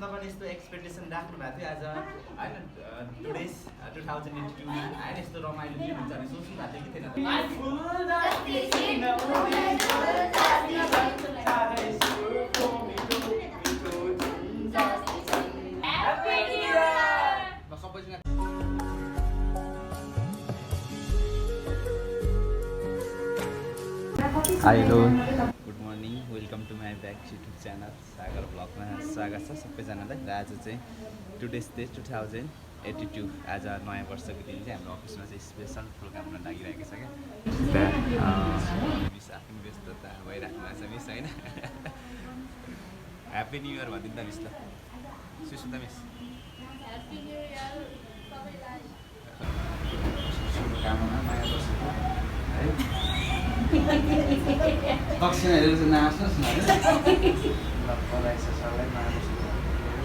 तपाईँले यस्तो एक्सपेक्टेसन राख्नु भएको थियो आज होइन टुडेस 2082 मा होइन यस्तो रमाइलो दिन हुन्छ भने सोच्नु भएको थियो कि थिएन सबैजना hello good morning welcome to my back YouTube channel Sagar ब्लगमा स्वागत छ सबैजनालाई र आज चाहिँ टुडेस डे 2082 आज नयाँ वर्षको दिन चाहिँ हाम्रो अफिसमा चाहिँ स्पेसल प्रोग्राम लागिरहेको छ क्या मिस आफ्नो व्यस्तता भइराख्नु भएको छ मिस होइन ह्याप्पी न्यु इयर भनिदिनु त मिस ल Sushmita miss happy new year सबैलाई शुभकामना नयाँ वर्षको है दक्षिण हेरेर चाहिँ नहाँस्नुहोस् न ल बधाई छ सबैलाई नयाँ वर्षको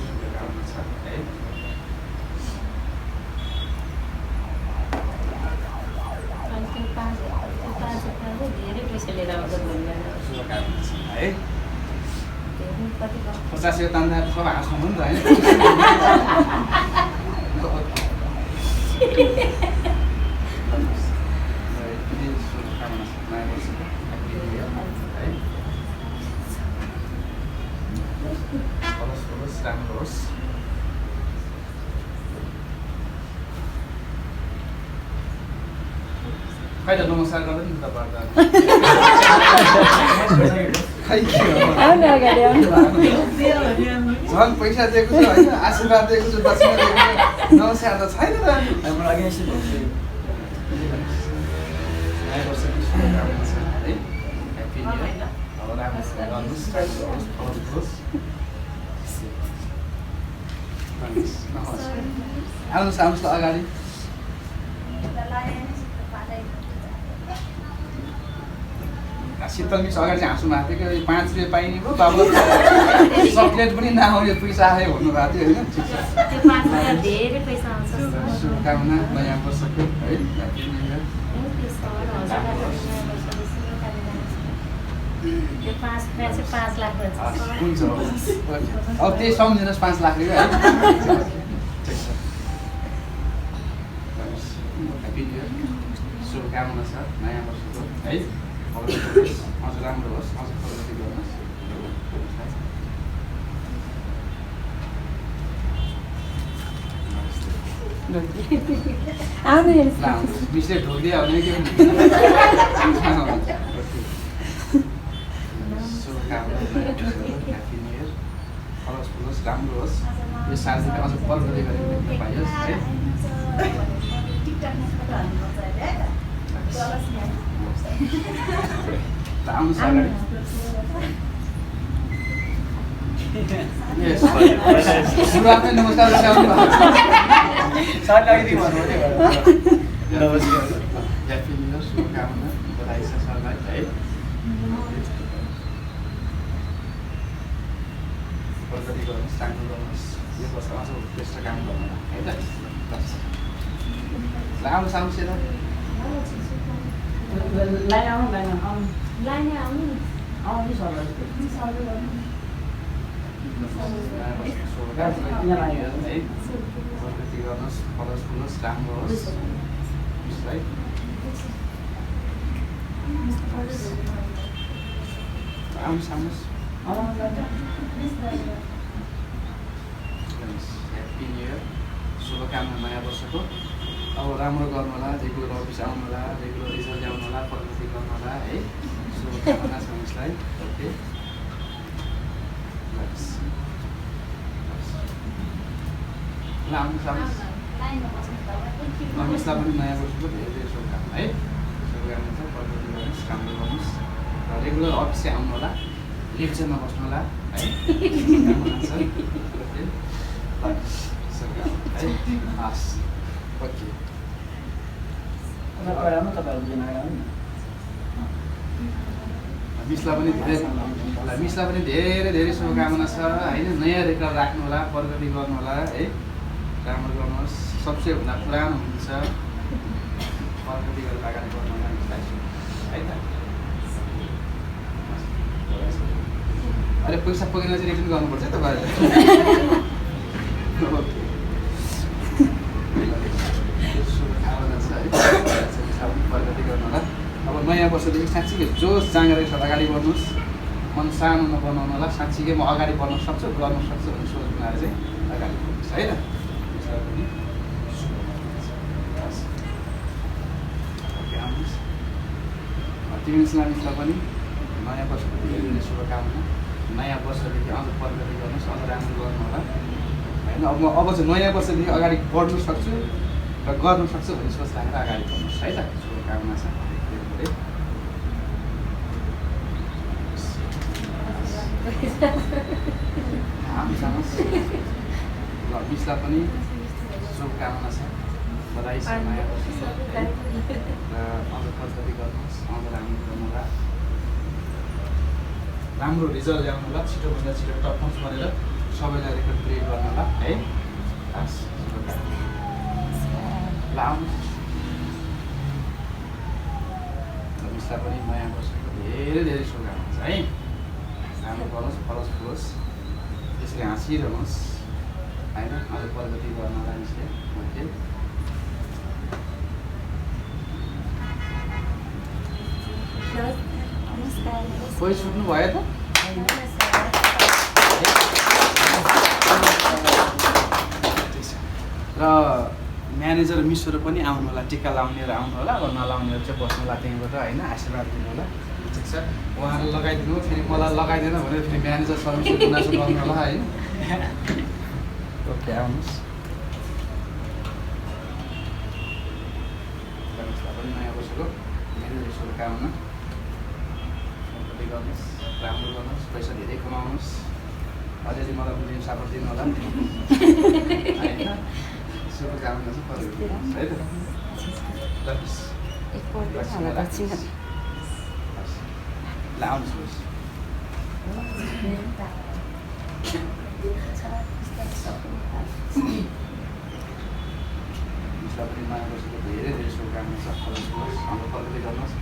शुभकामना छ है शुभकामना छ है 50 यो तान्दा सब हाँस्नु हो नि त होइन शुभकामना छ नयाँ वर्षको होस् राम्रो होस् खै त नमस्कार गर्दै नि झन् पैसा दिएको छु होइन आशीर्वाद दिएको छु दक्षिणा दिएको छु नमस्कार त छैन त नयाँ वर्षको शुभकामना छ है ह्याप्पी न्यु इयर अब राम्रो गर्नुहोस् आउनुहोस् आउनुहोस् ल अगाडि शीतल मिस अगाडि चाहिँ हाँस्नु भएको थियो कि 5 रुपियाँ पाइने भयो बाबु चक्लेट पनि नआउने पैसा आयो भन्नुभएको थियो होइन शुभकामना नयाँ वर्षको है ह्याप्पी न्यु इयर हुन्छ अब त्यही सम्झिनुहोस् 5 लाख रुपियाँ है ह्याप्पी न्यु इयर शुभकामना छ नयाँ वर्षको है अझ राम्रो होस् अझ प्रगति गर्नुहोस् मिसले ढोकिदियो भने के शुभकामना ह्याप्पी न्यु इयर फलोस् फुलोस् राम्रो होस् यो सालदेखि अझ प्रगति गरेर पाइयोस् है आउनुहोस् अगाडि सुरुवातमै नमस्कार ह्याप्पी न्यु इयर शुभकामना बधाई छ सरलाई है प्रगति गर्नुहोस् राम्रो गर्नुहोस् यो वर्ष अझ उत्कृष्ट काम गर्नु है त आउनुहोस् आउनुहोस् यता प्रगति गर्नुहोस् फलोस् फुलोस् राम्रो होस् है आउनुहोस् आउनुहोस् ह्याप्पी न्यु इयर शुभकामना नयाँ वर्षको अब राम्रो गर्नु होला रेगुलर अफिस आउनु होला रेगुलर रिजल्ट ल्याउनु होला प्रगति गर्नु होला है शुभकामना छ उसलाई ओके ल आउनुहोस् आउनुहोस् पनि नयाँ वर्षको धेरै धेरै शुभकामना है शुभकामना छ प्रगति गर्नुहोस् राम्रो गर्नुहोस् र रेगुलर अफिसै आउनु होला लेट चाहिँ नबस्नु होला है शुभकामना छ ओके हस् ओके मिसलाई पनि धेरै धेरै शुभकामना छ होइन नयाँ रेकर्ड राख्नु होला प्रगति गर्नु होला है राम्रो गर्नुहोस् सबसे भन्दा पुरानो हुनुहुन्छ प्रगति गरेर अगाडि बढ्नु होला है त अहिले पैसा पुगेन चाहिँ रिटर्न गर्नुपर्छ है तपाईँहरूले वर्षदेखि साँच्चीकै जोस जाँगेर साथ अगाडि बढ्नुहोस्, मन सानो नबनाउनु होला। साँच्चीकै म अगाडि बढ्न सक्छु, गर्न सक्छु भन्ने सोच बनाएर चाहिँ अगाडि बढ्नुहोस् है त। ओके आउनुहोस्। तिमीलाई पनि नयाँ वर्षको धेरै शुभकामना। नयाँ वर्षदेखि अझ प्रगति गर्नुहोस्, अझ राम्रो गर्नु होला होइन। अब चाहिँ नयाँ वर्षदेखि अगाडि बढ्नु सक्छु र गर्न सक्छु भन्ने सोच राखेर अगाडि बढ्नुहोस् है त। शुभकामना छ धेरै। ल मिसलाई पनि शुभकामना छ, बधाई छ नयाँ वर्षको र अझ प्रगति गर्नुहोस्, अझ राम्रो गर्नु होला, राम्रो रिजल्ट ल्याउनु होला, छिटोभन्दा छिटो टप नोट्स गरेर सबैलाई रेकर्ड क्रिएट गर्नु होला है। हस् ल आउनुहोस्। मिसलाई पनि नयाँ वर्षको धेरै धेरै शुभकामना छ है। राम्रो गर्नुहोस्, फरस फुलोस्, त्यसरी हाँसिरहनुहोस् होइन। अझ प्रगति गर्नलाई मिसले ओके। कोही छुट्नु भयो त? र म्यानेजर मिसहरू पनि आउनु होला, टिका लाउनेहरू आउनु होला, अब नलाउनेहरू चाहिँ बस्नु होला त्यहीँबाट होइन, आशीर्वाद दिनु होला। ठिक छ, उहाँहरू लगाइदिनु, फेरि मलाई लगाइदिएन भने फेरि म्यानेजर सर्भिसको गुनासो गर्नु होला होइन। ओके आउनुहोस्। पनि नयाँ वर्षको धेरै शुभकामना। गर्नुहोस्, राम्रो गर्नुहोस्, पैसा धेरै कमाउनुहोस्, अझै मलाई बुझ्ने सपोर्ट दिनु होला होइन। शुभकामना छ है त। ल आउनुहोस्। मिसलाई पनि नयाँ वर्षको धेरै धेरै शुभकामना छ। हाम्रो प्रगति गर्नुहोस्,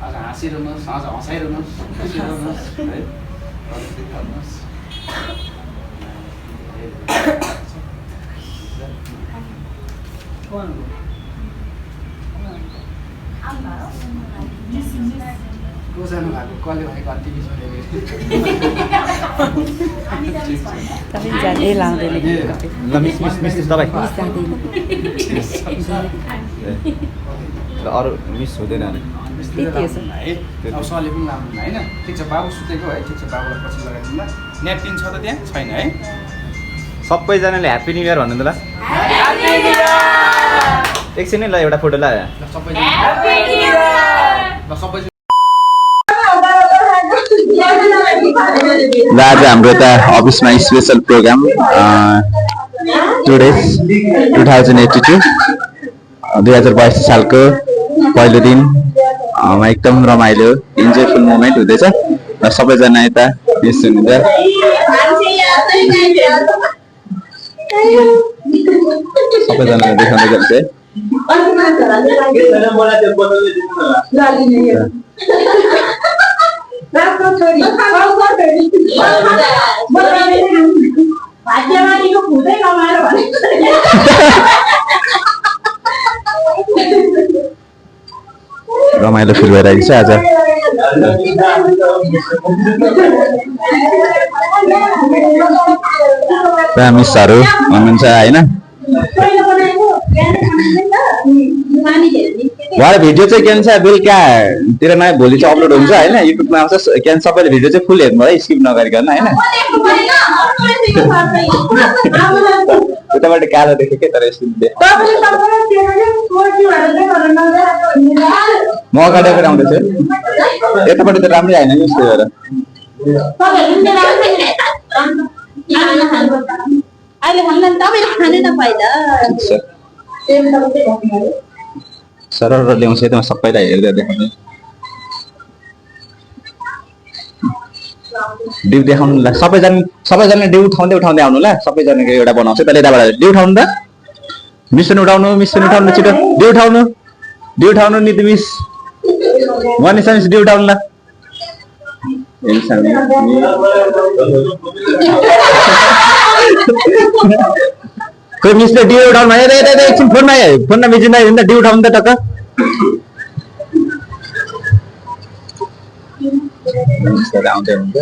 अझ हाँसिरहनुहोस्, अझ हँसाइरहनुहोस्, खुसिरहनुहोस् है, प्रगति गर्नुहोस्। को जानु भएको, कसले भनेको टिभी अरू मिस हुँदैन है। अब सरले पनि लाउनु होइन। ठिक छ, बाबु सुतेको है। ठिक छ, बाबुलाई पछि लगाइदिनु ल। न्यापकिन छ त त्यहाँ? छैन है। सबैजनाले ह्याप्पी न्यू इयर भन्नु त ल। एकछिन है ल, एउटा फोटो ल। आज हाम्रो यता अफिसमा स्पेसल प्रोग्राम टुडे 2082 2022 सालको पहिलो दिन एकदम रमाइलो इन्जोयफुल मोमेन्ट हुँदैछ र सबैजना यता मिस हुनुहुन्छ। सबैजनालाई देखाउँदै गर्छ है। रमाइलो फिल भइरहेको छ आज। मिसहरू हुनुहुन्छ होइन। उहाँले भिडियो चाहिँ के भन्छ बेलुकातिर नयाँ भोलि चाहिँ अपलोड हुन्छ होइन, युट्युबमा आउँछ। के भन्छ सबैले भिडियो चाहिँ फुल हेर्नु है, स्किप नगरिकन होइन। उताबाट कालो देखेँ के, तर यस्तो म अगाडि अगाडि आउँदैछु। यतापट्टि त राम्रै आएन नि उसले भएर। सरर ल्याउँछ त सबैलाई हेर्दै देखाउने। डिउ देखाउनु ल सबैजना डिउ उठाउँदै उठाउँदै आउनु ल। सबैजनाको एउटा बनाउँछ त्यसले यताबाट डिउ उठाउनु त। मिस पनि उठाउनु, मिस पनि उठाउनु, छिटो डिउ उठाउनु, डिउ उठाउनु नि मिस। मनिषा मिस डिउ उठाउनु ल। कोही मिसले डिउ उठाउनु भयो। एकछिन फोनमा बिजी नआयो भने त डिउ उठाउनु त टक्क। मिनिस्टर आउँदै हुनुहुन्छ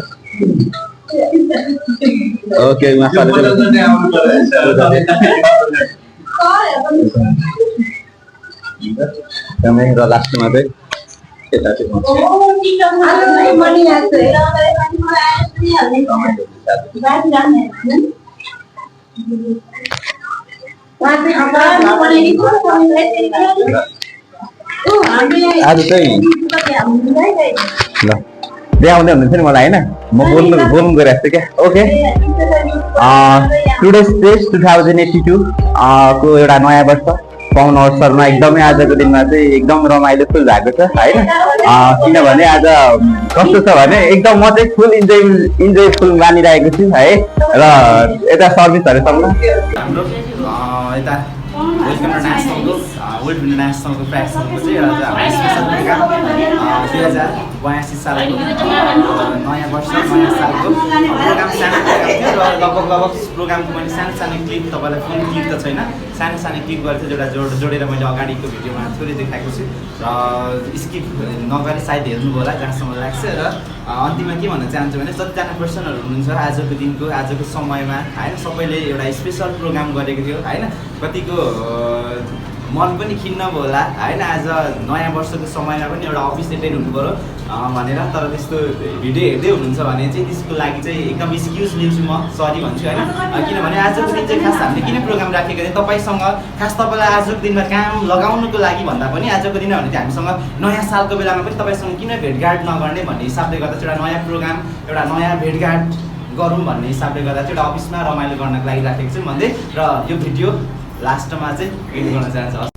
ओके एकदमै र लास्टमा चाहिँ यता चाहिँ आज चाहिँ ल ल्याउँदै हुनुहुन्छ नि मलाई होइन म बोल्नु गइरहेको छु क्या ओके टुडेज टेस्ट 2082 को एउटा नयाँ वर्ष पाउन अवसरमा एकदमै आजको दिनमा चाहिँ एकदम रमाइलो फुल भएको छ होइन किनभने आज कस्तो छ भने एकदम म चाहिँ फुल इन्जोयफुल मानिरहेको छु है र यता सर्भिसहरूसँग हाम्रो यता वेलकम इन्टरनेसनलको प्र्याक्टिसको चाहिँ आज हाम्रो स्पेसल प्रोग्राम 2082 सालको नयाँ वर्ष नयाँ सालको प्रोग्राम सानो प्रोग्राम थियो र लगभग प्रोग्रामको मैले सानो क्लिप तपाईँलाई फुल क्लिप त छैन सानो क्लिप गरेर चाहिँ एउटा जोडेर मैले अगाडिको भिडियोमा थोरै देखाएको छु र स्किप नगरी सायद हेर्नुभयो होला जहाँसम्म लाग्छ र अन्तिममा के भन्न चाहन्छु भने जतिजना पर्सनहरू हुनुहुन्छ आजको समयमा होइन सबैले एउटा स्पेसल प्रोग्राम गरेको थियो होइन कतिको मन पनि खिन्न भयो होला होइन आज नयाँ वर्षको समयमा पनि एउटा अफिस एटेन्ड हुनु पऱ्यो भनेर तर त्यस्तो भिडियो हेर्दै हुनुहुन्छ भने चाहिँ त्यसको लागि चाहिँ एकदम एक्सक्युज लिन्छु म सरी भन्छु होइन किनभने आजको दिन चाहिँ खास हामीले किन प्रोग्राम राखेको थियौँ तपाईँसँग खास तपाईँलाई आजको दिनमा काम लगाउनुको लागि भन्दा पनि आजको दिन भने चाहिँ हामीसँग नयाँ सालको बेलामा पनि तपाईँसँग किन भेटघाट नगर्ने भन्ने हिसाबले गर्दा चाहिँ एउटा नयाँ प्रोग्राम एउटा नयाँ भेटघाट गरौँ भन्ने हिसाबले गर्दा चाहिँ एउटा अफिसमा रमाइलो गर्नको लागि राखेको छु भन्दै र यो भिडियो लास्टमा चाहिँ एन्ड गर्न चाहन्छु।